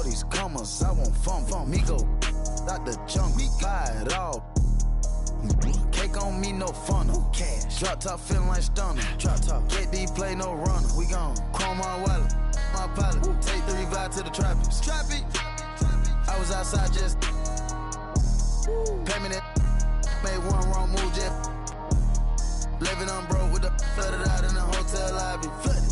these commas, I want fun. Migo, out the junk, buy it all. Cake on me, no funnel. Cash. Drop top feeling like stunner. Drop top. KD play no runner. We gone. Chrome my wallet. My pilot. Take 3 vibe to the trappies. Trappy. I was outside just. Pay me that. Made one wrong move just. Living on broke with the flooded out in the hotel lobby. Flooded.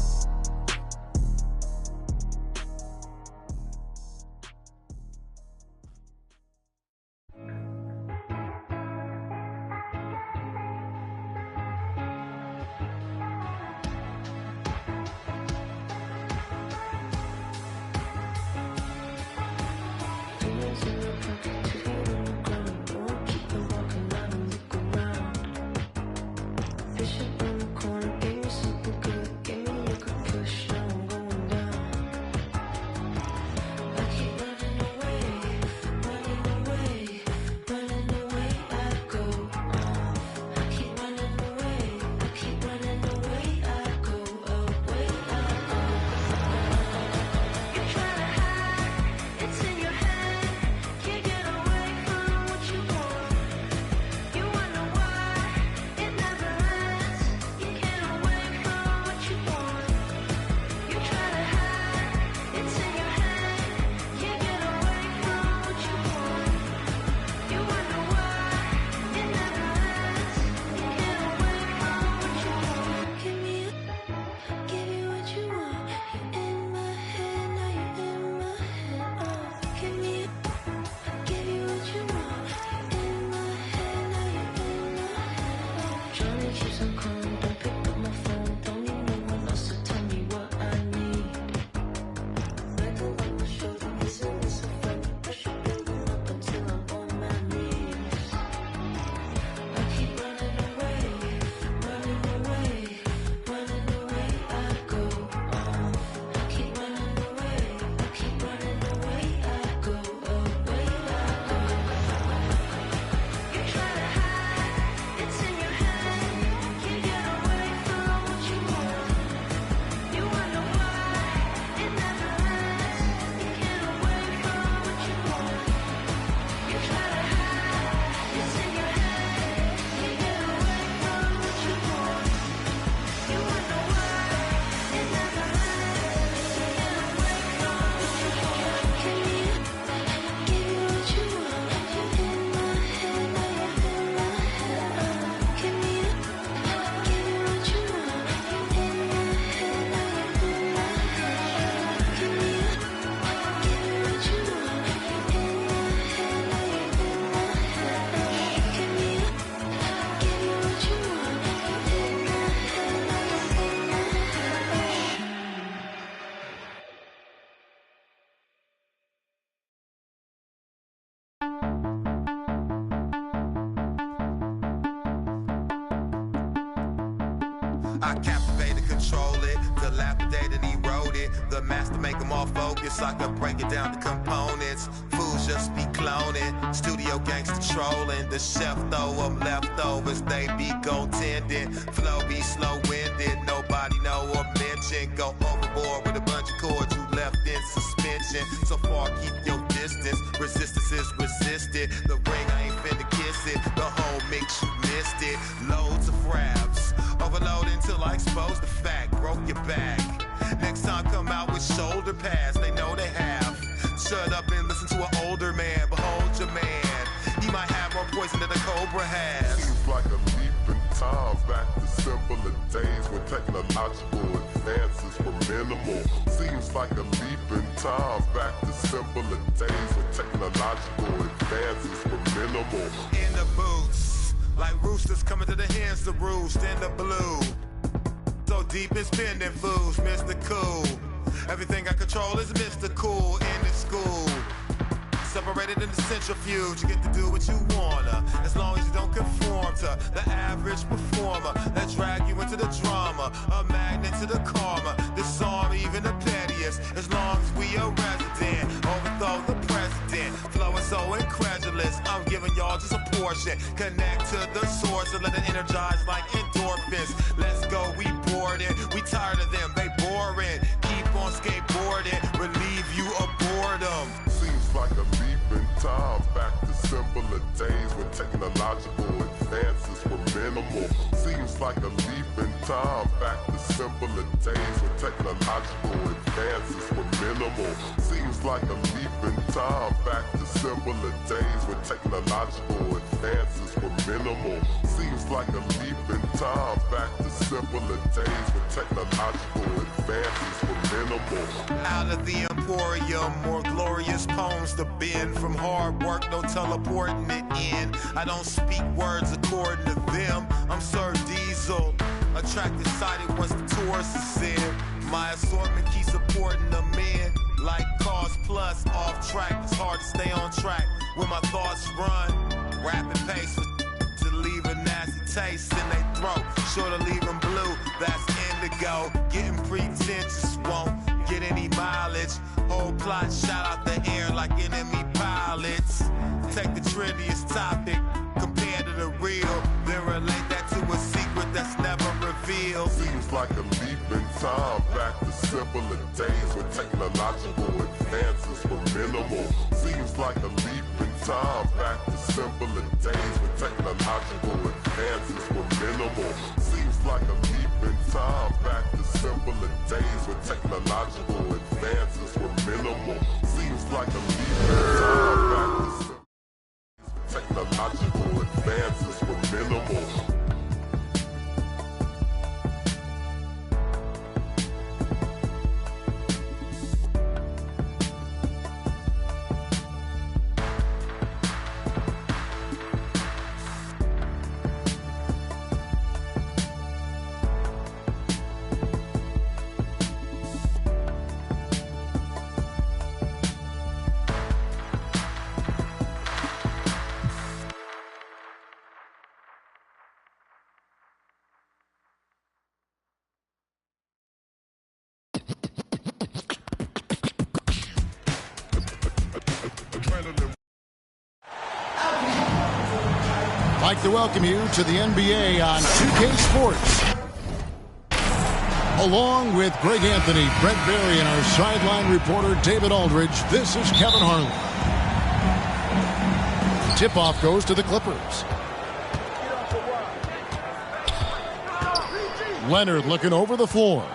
I captivated, control it, dilapidated, eroded. The master make them all focus, I can break it down to components. Fools just be cloning, studio gangsta trolling. The chef throw them leftovers, they be goaltending. Flow be slow-winded, nobody know or mention. Go overboard with a bunch of chords you left in suspension. So far, keep your distance, resistance is resisted. The ring, I ain't finna kiss it, the whole mix, you missed it. Loads of raps, overload until I expose the fact, broke your back. Next time come out with shoulder pads, they know they have. Shut up and listen to an older man, behold your man. He might have more poison than a cobra has. Seems like a leap in time, back to simpler days when technological advances were minimal. Seems like a leap in time, back to simpler days when technological advances were minimal. In the boots, like roosters coming to the hens to roost in the blue. So deep in spending fools, Mr. Cool. Everything I control is Mr. Cool in the school. Separated in the centrifuge, you get to do what you wanna, as long as you don't conform to the average performer that drag you into the drama, a magnet to the karma, disarm even the pettiest, as long as we a resident, overthrow the president, flowing so incredulous, I'm giving y'all just a portion, connect to the source and let it energize like endorphins, let's go, we boarding, we tired of them, they boring, keep on skateboarding, relieve you of boredom. time back to simpler days when technological advances were minimal. Seems like a leap in time back to simpler days when technological advances were minimal. Seems like a leap in time back to simpler days when technological advances were minimal. Seems like a leap in time back to simpler days when technological advances were minimal. Out of the emporium, more glorious poems to bend. From hard work, no teleporting it in. I don't speak words according to them. I'm Sir Diesel, attracted sighted once the tourist is in. My assortment keeps supporting the men. Like Cars Plus, off track, it's hard to stay on track when my thoughts run. Rapid pace to leave a nasty taste in their throat. Sure to leave them blue, that's indigo. Getting pretentious won't get any mileage. Whole plot shot out the air like enemy pilots. Take the trendiest topic compared to the real, then relate that to a secret that's never revealed. Seems like a leap in time back to simpler days when technological advances were minimal. Seems like a leap in time back to simpler days when technological advances were minimal. Seems like a leap in time back to simpler days when technological advances were minimal. Seems like a leap in time back to technological advances were minimal. I'd like to welcome you to the NBA on 2K Sports. Along with Greg Anthony, Brett Berry, and our sideline reporter David Aldridge, this is Kevin Harlan. Tip-off goes to the Clippers. Leonard looking over the floor.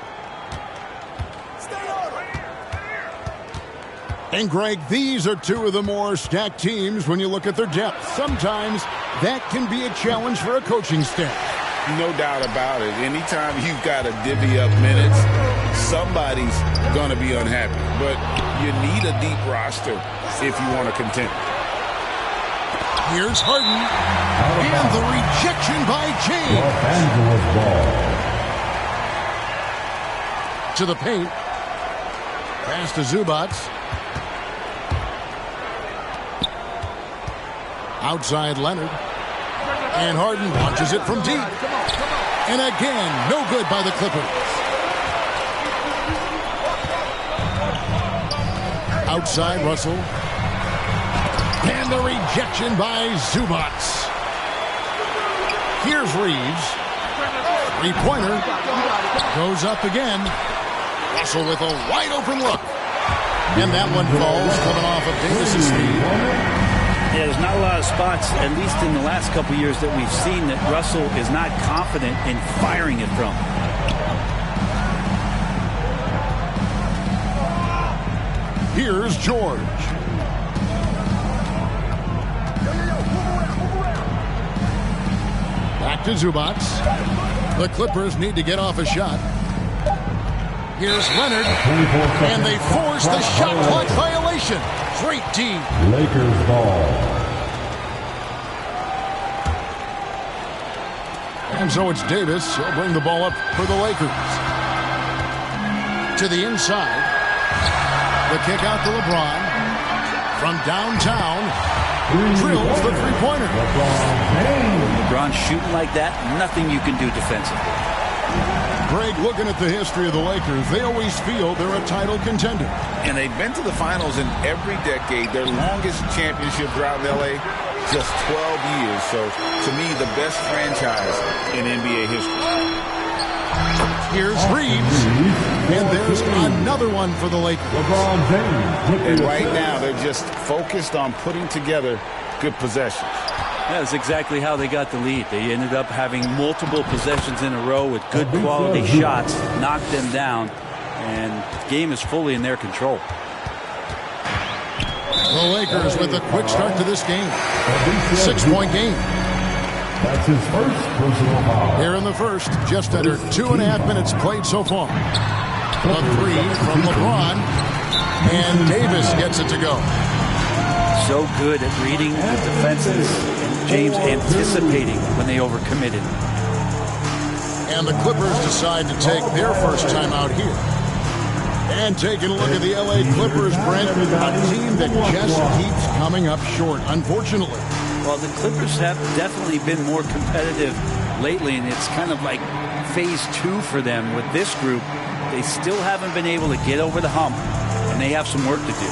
And Greg, these are two of the more stacked teams when you look at their depth. Sometimes that can be a challenge for a coaching staff. No doubt about it. Anytime you've got to divvy up minutes, somebody's going to be unhappy. But you need a deep roster if you want to contend. Here's Harden. And the rejection by James. Los Angeles ball. To the paint. Pass to Zubac. Outside Leonard. And Harden launches it from deep. And again, no good by the Clippers. Outside Russell. And the rejection by Zubac. Here's Reeves. Three-pointer. Goes up again. Russell with a wide-open look. And that one falls, coming off of Davis's speed. Yeah, there's not a lot of spots, at least in the last couple of years, that we've seen that Russell is not confident in firing it from. Here's George. Back to Zubac. The Clippers need to get off a shot. Here's Leonard. And they force the shot clock violation. Great team. Lakers ball. And so it's Davis. He'll bring the ball up for the Lakers. To the inside. The kick out to LeBron. From downtown. Drills the three-pointer. LeBron shooting like that, nothing you can do defensively. Greg, looking at the history of the Lakers, they always feel they're a title contender. And they've been to the finals in every decade. Their longest championship drought in L.A., just 12 years. So, to me, the best franchise in NBA history. Here's Reeves. And there's another one for the Lakers. LeBron James. And right now, they're just focused on putting together good possessions. That's exactly how they got the lead. They ended up having multiple possessions in a row with good quality shots, knocked them down, and the game is fully in their control. The Lakers with a quick start to this game. 6-point game. That's his first personal foul. Here in the first, just under 2.5 minutes played so far. A three from LeBron, and Davis gets it to go. So good at reading the defenses, and James anticipating when they overcommitted. And the Clippers decide to take their first time out here. And taking a look at the LA Clippers, Brent, a team that just keeps coming up short, unfortunately. Well, the Clippers have definitely been more competitive lately, and it's kind of like phase 2 for them with this group. They still haven't been able to get over the hump, and they have some work to do.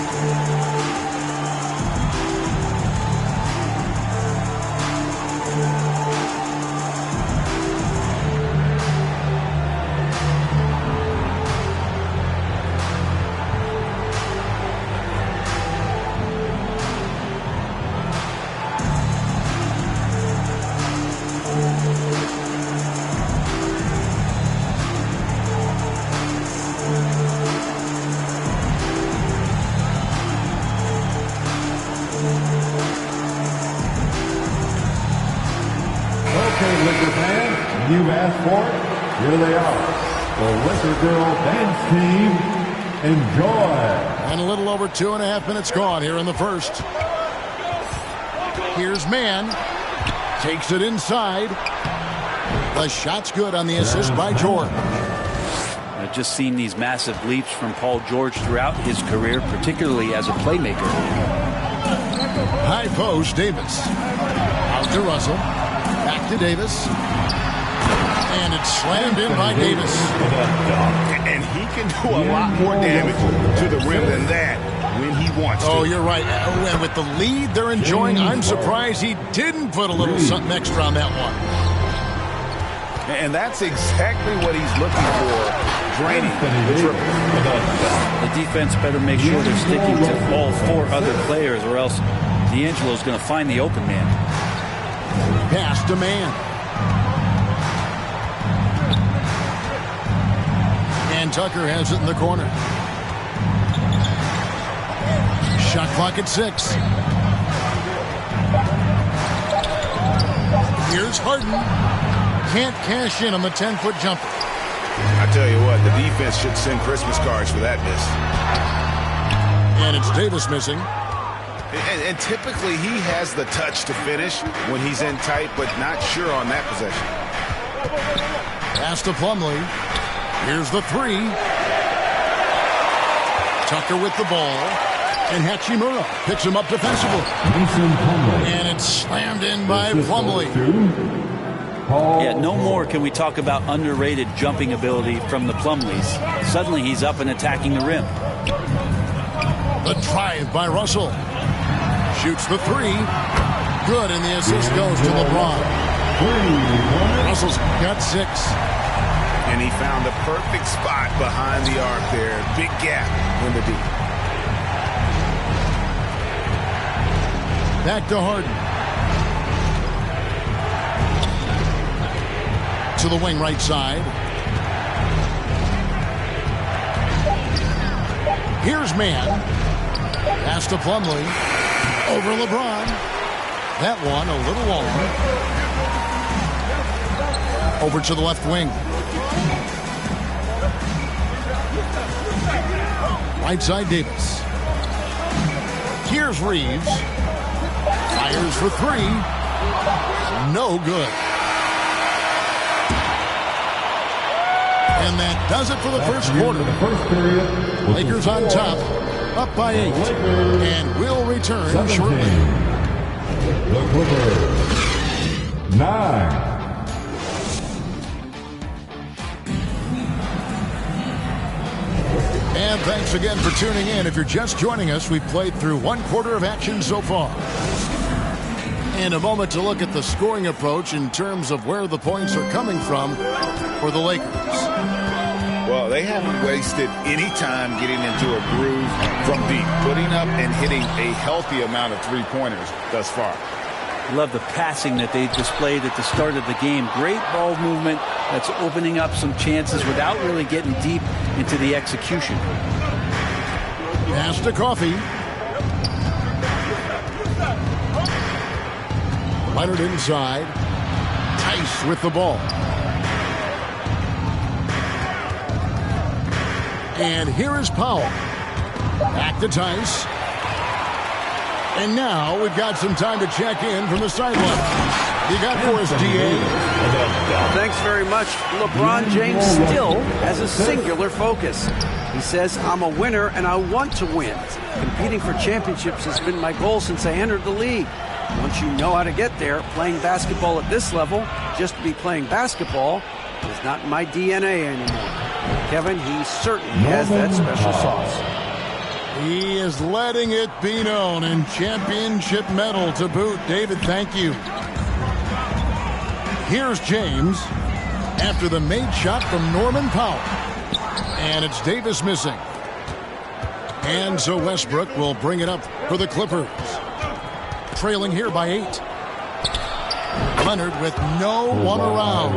Okay, Laker fans, you've asked for it. Here they are. The Laker Girl Dance Team. Enjoy. And a little over 2.5 minutes gone here in the first. Here's Mann. Takes it inside. The shot's good on the assist by George. I've just seen these massive leaps from Paul George throughout his career, particularly as a playmaker. High post, Davis. Out to Russell. Back to Davis. And it's slammed in by Davis. And he can do a lot more damage to the rim than that when he wants to. Oh, you're right. And with the lead they're enjoying, I'm surprised he didn't put a little something extra on that one. And that's exactly what he's looking for, draining the triple. The defense better make sure they're sticking to all 4 other players, or else D'Angelo's going to find the open man. Pass to Mann. And Tucker has it in the corner. Shot clock at 6. Here's Harden. Can't cash in on the 10-foot jumper. I tell you what, the defense should send Christmas cards for that miss. And it's Davis missing. And typically he has the touch to finish when he's in tight, but not sure on that possession. Pass to Plumlee. Here's the 3. Tucker with the ball. And Hachimura picks him up defensively. And it's slammed in by Plumlee. Yeah, no more can we talk about underrated jumping ability from the Plumlees. Suddenly he's up and attacking the rim. The drive by Russell. Shoots the 3. Good, and the assist goes to LeBron. Russell's got 6. And he found a perfect spot behind the arc there. Big gap in the deep. Back to Harden. To the wing right side. Here's Mann. Pass to Plumlee. Over LeBron. That one a little long. Over to the left wing. Right side Davis. Here's Reeves. Fires for 3. No good. And that does it for the first quarter. The first period. Lakers on top, up by 8. And we'll return 17. shortly. The Clippers 9. And thanks again for tuning in. If you're just joining us, we've played through 1 quarter of action so far. In a moment to look at the scoring approach in terms of where the points are coming from for the Lakers. Well, they haven't wasted any time getting into a groove from deep, putting up and hitting a healthy amount of three-pointers thus far. Love the passing that they displayed at the start of the game. Great ball movement that's opening up some chances without really getting deep into the execution. Pass to Coffee. Leonard inside. Tice with the ball. And here is Powell. Back to Tice. And now we've got some time to check in from the sideline. You got for us, DA. Thanks very much. LeBron James still has a singular focus. He says, I'm a winner and I want to win. Competing for championships has been my goal since I entered the league. Once you know how to get there, playing basketball at this level, just to be playing basketball, is not in my DNA anymore. Kevin, he certainly has that special sauce. He is letting it be known, and championship medal to boot. David, thank you. Here's James after the made shot from Norman Powell. And it's Davis missing. And so Westbrook will bring it up for the Clippers. Trailing here by 8. Leonard with no one around.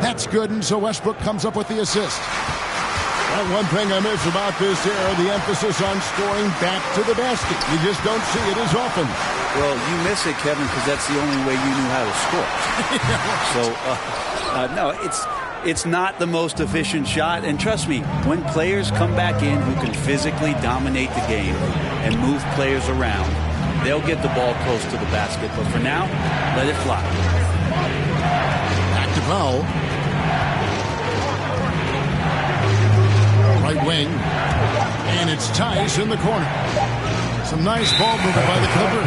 That's good, and so Westbrook comes up with the assist. Well, one thing I miss about this era, the emphasis on scoring back to the basket. You just don't see it as often. Well, you miss it, Kevin, because that's the only way you knew how to score. No, it's not the most efficient shot. And trust me, when players come back in who can physically dominate the game and move players around, they'll get the ball close to the basket. But for now, let it fly. Back to Powell. Right wing. And it's Tice in the corner. Some nice ball movement by the Clippers.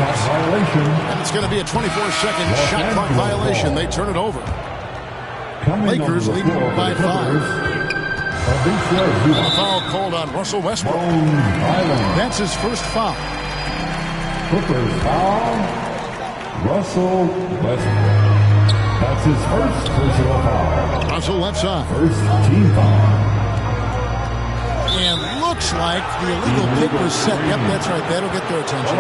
And it's going to be a 24-second shot clock violation. They turn it over. Lakers lead by 5. A foul called on Russell Westbrook. That's his first foul. Clippers foul. Russell Westbrook. That's his first personal foul. Russell left side. First team foul. And looks like the illegal pick was set. Yep, that's right. That'll get their attention.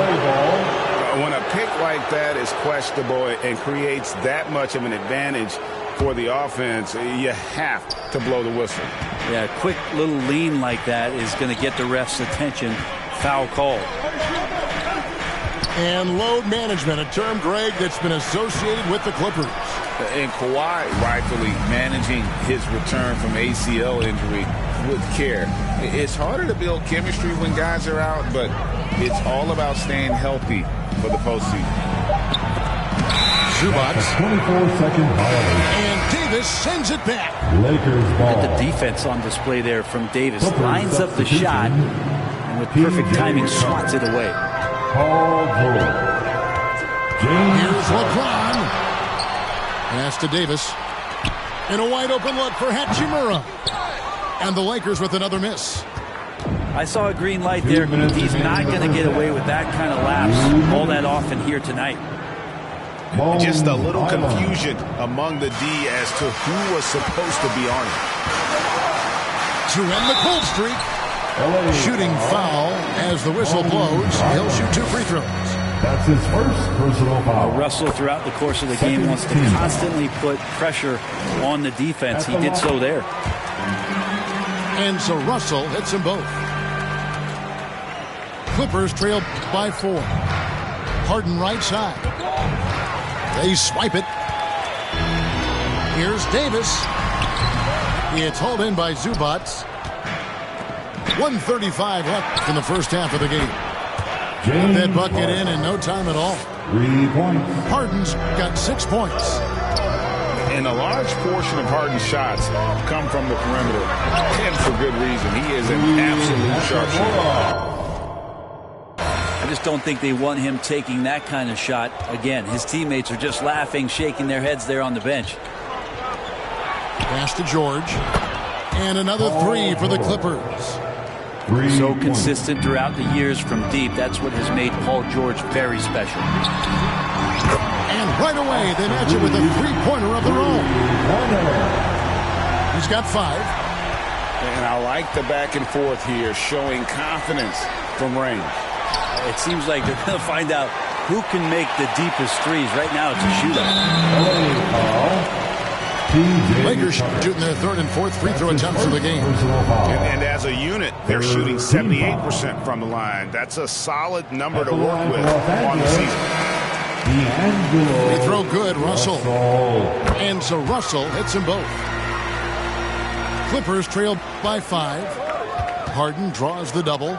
When a pick like that is questionable and creates that much of an advantage for the offense, you have to blow the whistle. Yeah, a quick little lean like that is going to get the ref's attention. Foul call. And load management, a term, Greg, that's been associated with the Clippers. And Kawhi rightfully managing his return from ACL injury with care. It's harder to build chemistry when guys are out, but it's all about staying healthy for the postseason. Zubac. 24-second violation. And Davis sends it back. Lakers ball. The defense on display there from Davis. Lines up the shot and with perfect timing swats it away. Paul George. Here's LeBron. Pass to Davis. And a wide open look for Hachimura. And the Lakers with another miss. I saw a green light there. He's not going to get away with that kind of lapse all that often here tonight. Just a little confusion among the D as to who was supposed to be on it. To end the cold streak. Shooting foul as the whistle blows. He'll shoot 2 free throws. That's his first personal foul. Russell, throughout the course of the game, wants to constantly put pressure on the defense. He did so there. And so Russell hits them both. Clippers trail by 4. Harden right side. They swipe it. Here's Davis. It's hauled in by Zubac. 1:35 left in the first half of the game. Got that bucket in no time at all. 3 points. Harden's got 6 points. And a large portion of Harden's shots come from the perimeter. And for good reason. He is an absolute sharpshooter. I just don't think they want him taking that kind of shot again. His teammates are just laughing, shaking their heads there on the bench. Pass to George. And another 3 for the Clippers. So consistent throughout the years from deep. That's what has made Paul George very special. And right away, they match it with a 3-pointer of their own. He's got 5. I like the back and forth here, showing confidence from range. It seems like they're going to find out who can make the deepest threes. Right now it's a shootout. Lakers shooting their third and fourth free throw attempts of the game. And as a unit, they're shooting 78% from the line. That's a solid number to work with on the season. Free throw good, Russell. And so Russell hits them both. Clippers trail by 5. Harden draws the double.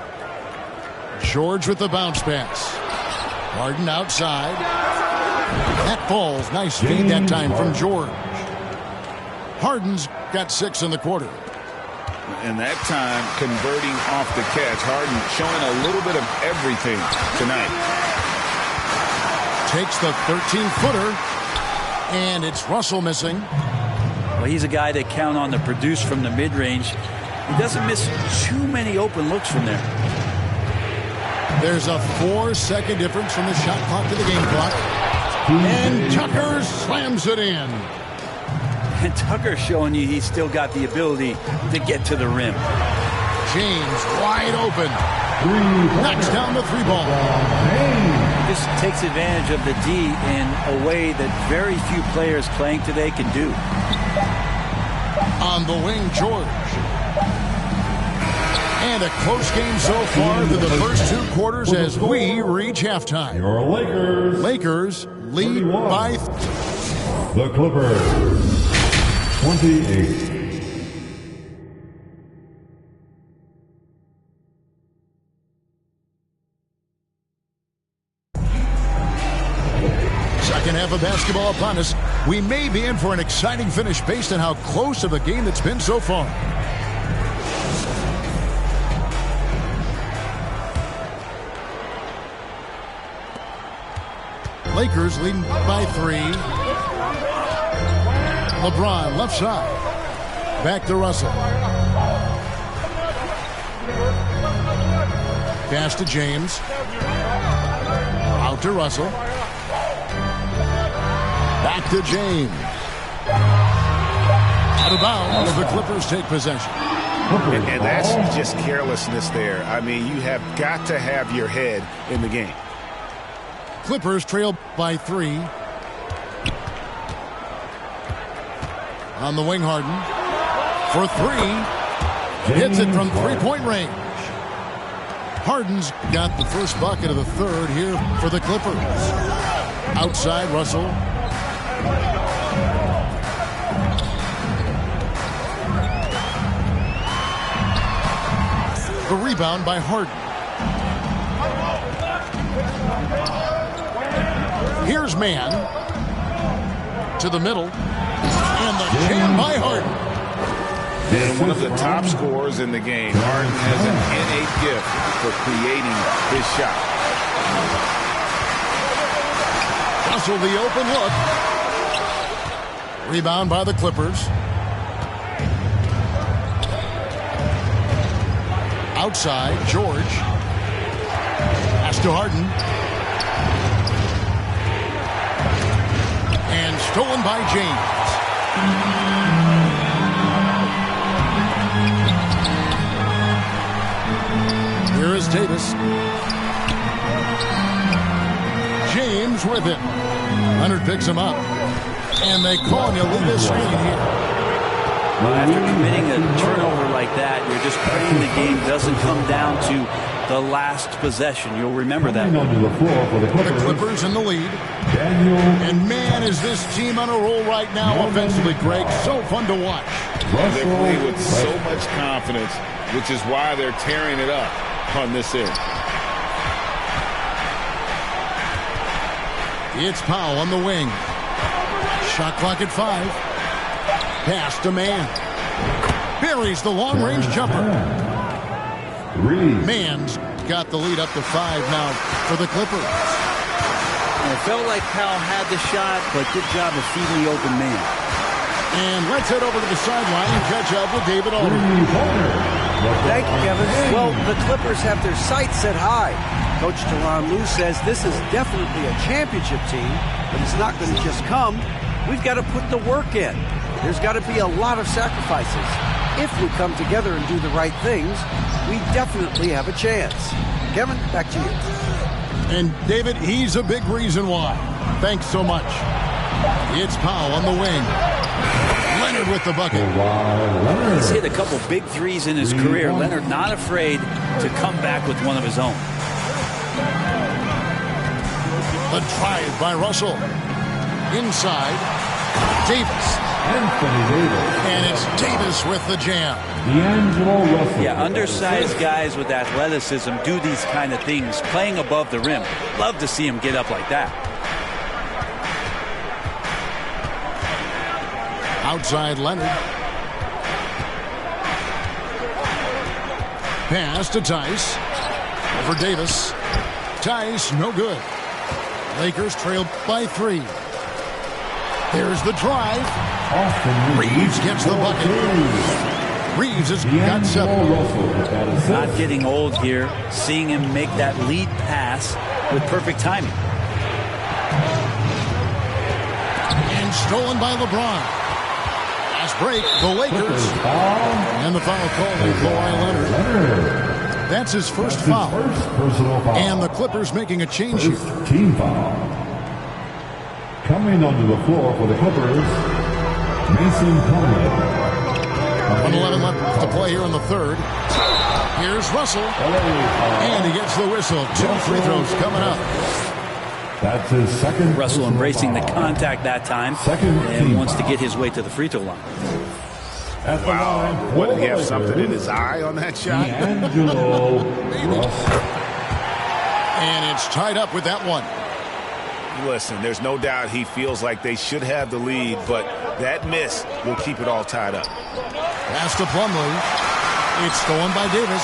George with the bounce pass. Harden outside. That falls. Nice feed that time from George. Harden's got 6 in the quarter. And that time converting off the catch. Harden showing a little bit of everything tonight. Takes the 13-footer. And it's Russell missing. Well, he's a guy that count on to produce from the mid-range. He doesn't miss too many open looks from there. There's a 4-second difference from the shot clock to the game clock. And Tucker slams it in. And Tucker's showing you he's still got the ability to get to the rim. James wide open. Knocks down the 3-ball. This takes advantage of the D in a way that very few players playing today can do. On the wing, George. And a close game so far through the first 2 quarters as we reach halftime. Your Lakers lead by... The Clippers, 28. Second half of basketball upon us. We may be in for an exciting finish based on how close of a game it's been so far. Lakers leading by 3. LeBron left side. Back to Russell. Pass to James. Out to Russell. Back to James. Out of bounds. The Clippers take possession. And that's just carelessness there. I mean, you have got to have your head in the game. Clippers trail by 3. On the wing, Harden. For 3. Hits it from 3-point range. Harden's got the first bucket of the third here for the Clippers. Outside, Russell. The rebound by Harden. Here's Mann to the middle, and the jam by Harden. And one of the top scorers in the game. Harden has an innate gift for creating his shot. Russell the open look. Rebound by the Clippers. Outside, George. Pass to Harden. And stolen by James. Here is Davis. James with it. Leonard picks him up. And they call him illegal screen here. Well, after committing a turnover like that, you're just praying the game doesn't come down to the last possession. You'll remember that. The Clippers in the lead. And man, is this team on a roll right now offensively, Greg. So fun to watch. They play with so much confidence, which is why they're tearing it up on this end. It's Powell on the wing. Shot clock at 5. Pass to Mann. Buries the long-range jumper. Mann's got the lead up to 5 now for the Clippers. It felt like Powell had the shot, but good job of feeding the open man. And let's head over to the sideline and catch up with David Aldridge. Thank you, Kevin. Well, the Clippers have their sights set high. Coach Tyronn Lue says this is definitely a championship team, but it's not going to just come. We've got to put the work in. There's got to be a lot of sacrifices. if we come together and do the right things, we definitely have a chance. Kevin, back to you. And David, he's a big reason why. Thanks so much. It's Powell on the wing. Leonard with the bucket. He's hit a couple big threes in his career. Leonard not afraid to come back with one of his own. The drive by Russell. Inside, Davis. Anthony Davis. And it's Davis with the jam. D'Angelo Russell. Yeah, undersized guys with athleticism do these kind of things, playing above the rim. Love to see him get up like that. Outside Leonard. Pass to Tice. Over Davis. Tice, no good. Lakers trail by 3. There's the drive. Reeves gets the bucket. Reeves has got 7. Not getting old here. Seeing him make that lead pass with perfect timing. And stolen by LeBron. Fast break, the Lakers. And the foul called on Kawhi Leonard. That's his first foul. Personal foul. And the Clippers making a change here. Team foul. Coming onto the floor for the Clippers, Mason Plumlee. 1:11 left to play here in the third. Here's Russell. And he gets the whistle. 2 free throws coming up. That's his second. Russell embracing the contact that time and wants to get his way to the free throw line. Wow. What, did he have something in his eye on that shot? D'Angelo Russell. And it's tied up with that one. Listen, there's no doubt he feels like they should have the lead, but that miss will keep it all tied up. Pass to Plumlee. It's stolen by Davis.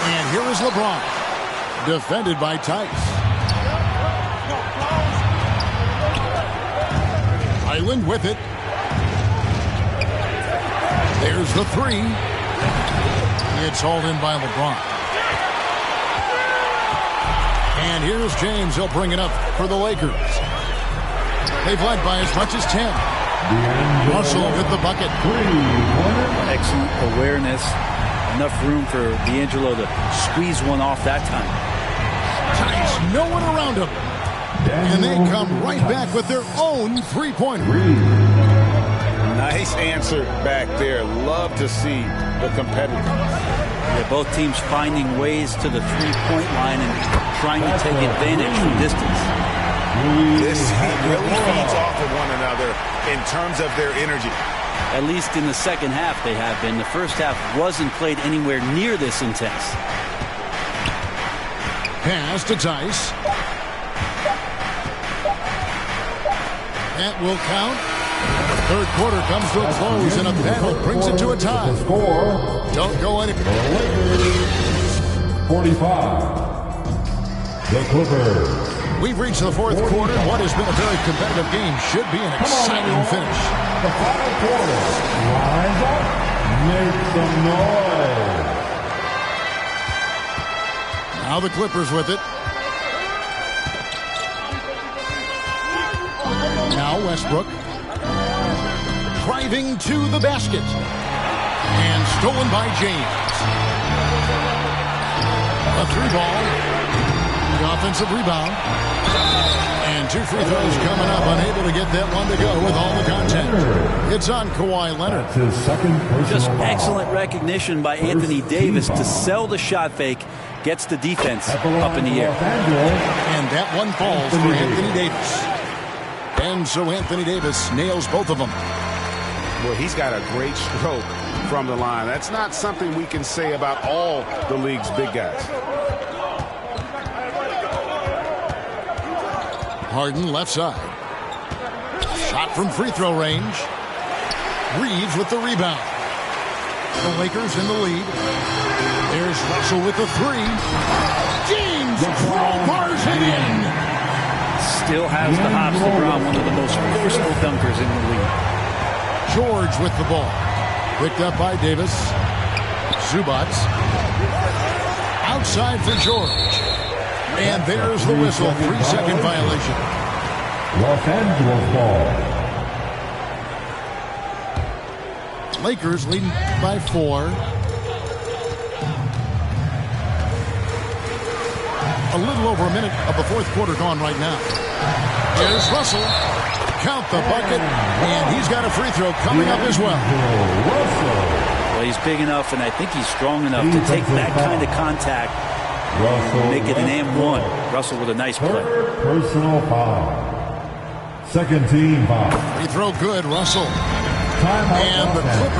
And here is LeBron. Defended by Tice. Island with it. There's the 3. It's hauled in by LeBron. And here's James. He'll bring it up for the Lakers. They've led by as much as 10. Russell with the bucket. Excellent awareness. Enough room for D'Angelo to squeeze one off that time. Tice, no one around him. And they come right back with their own three-pointer. Nice answer back there. Love to see the competitiveness. Yeah, both teams finding ways to the three-point line and trying to take advantage from distance. This team really feeds off of one another in terms of their energy. At least in the second half they have been. The first half wasn't played anywhere near this intense. Pass to Tice. That will count. Third quarter comes to a close, and a battle brings it to a tie. Don't go any. 45. The Clippers. We've reached the fourth quarter. What has been a very competitive game should be an exciting finish. The final quarter. Rise up. Make some noise. Now the Clippers with it. Now Westbrook. Driving to the basket. And stolen by James. A 3-ball. The offensive rebound. And 2 free throws coming up. Unable to get that one to go with all the content. It's on Kawhi Leonard. That's his second personal Just foul. excellent recognition by Anthony Davis to sell the shot fake. Gets the defense up in the air. And that one falls for Anthony Davis. And so Anthony Davis nails both of them. Well, he's got a great stroke from the line. That's not something we can say about all the league's big guys. Harden left side. Shot from free throw range. Reeves with the rebound. The Lakers in the lead. There's Russell with the 3. James crowbars it in. Still has the hops. LeBron, one of the most forceful dunkers in the league. George with the ball. Picked up by Davis. Zubats. Outside for George. And there's the whistle. 3-second violation. Los Angeles ball. Lakers leading by 4. A little over a minute of the fourth quarter gone right now. Here's Russell. Count the bucket, and he's got a free throw coming up as well. Well, he's big enough, and I think he's strong enough to take that kind of contact and make it an and one. Russell with a nice play. Personal foul. Second team foul. Free throw good, Russell. Timeout And the offense. Clippers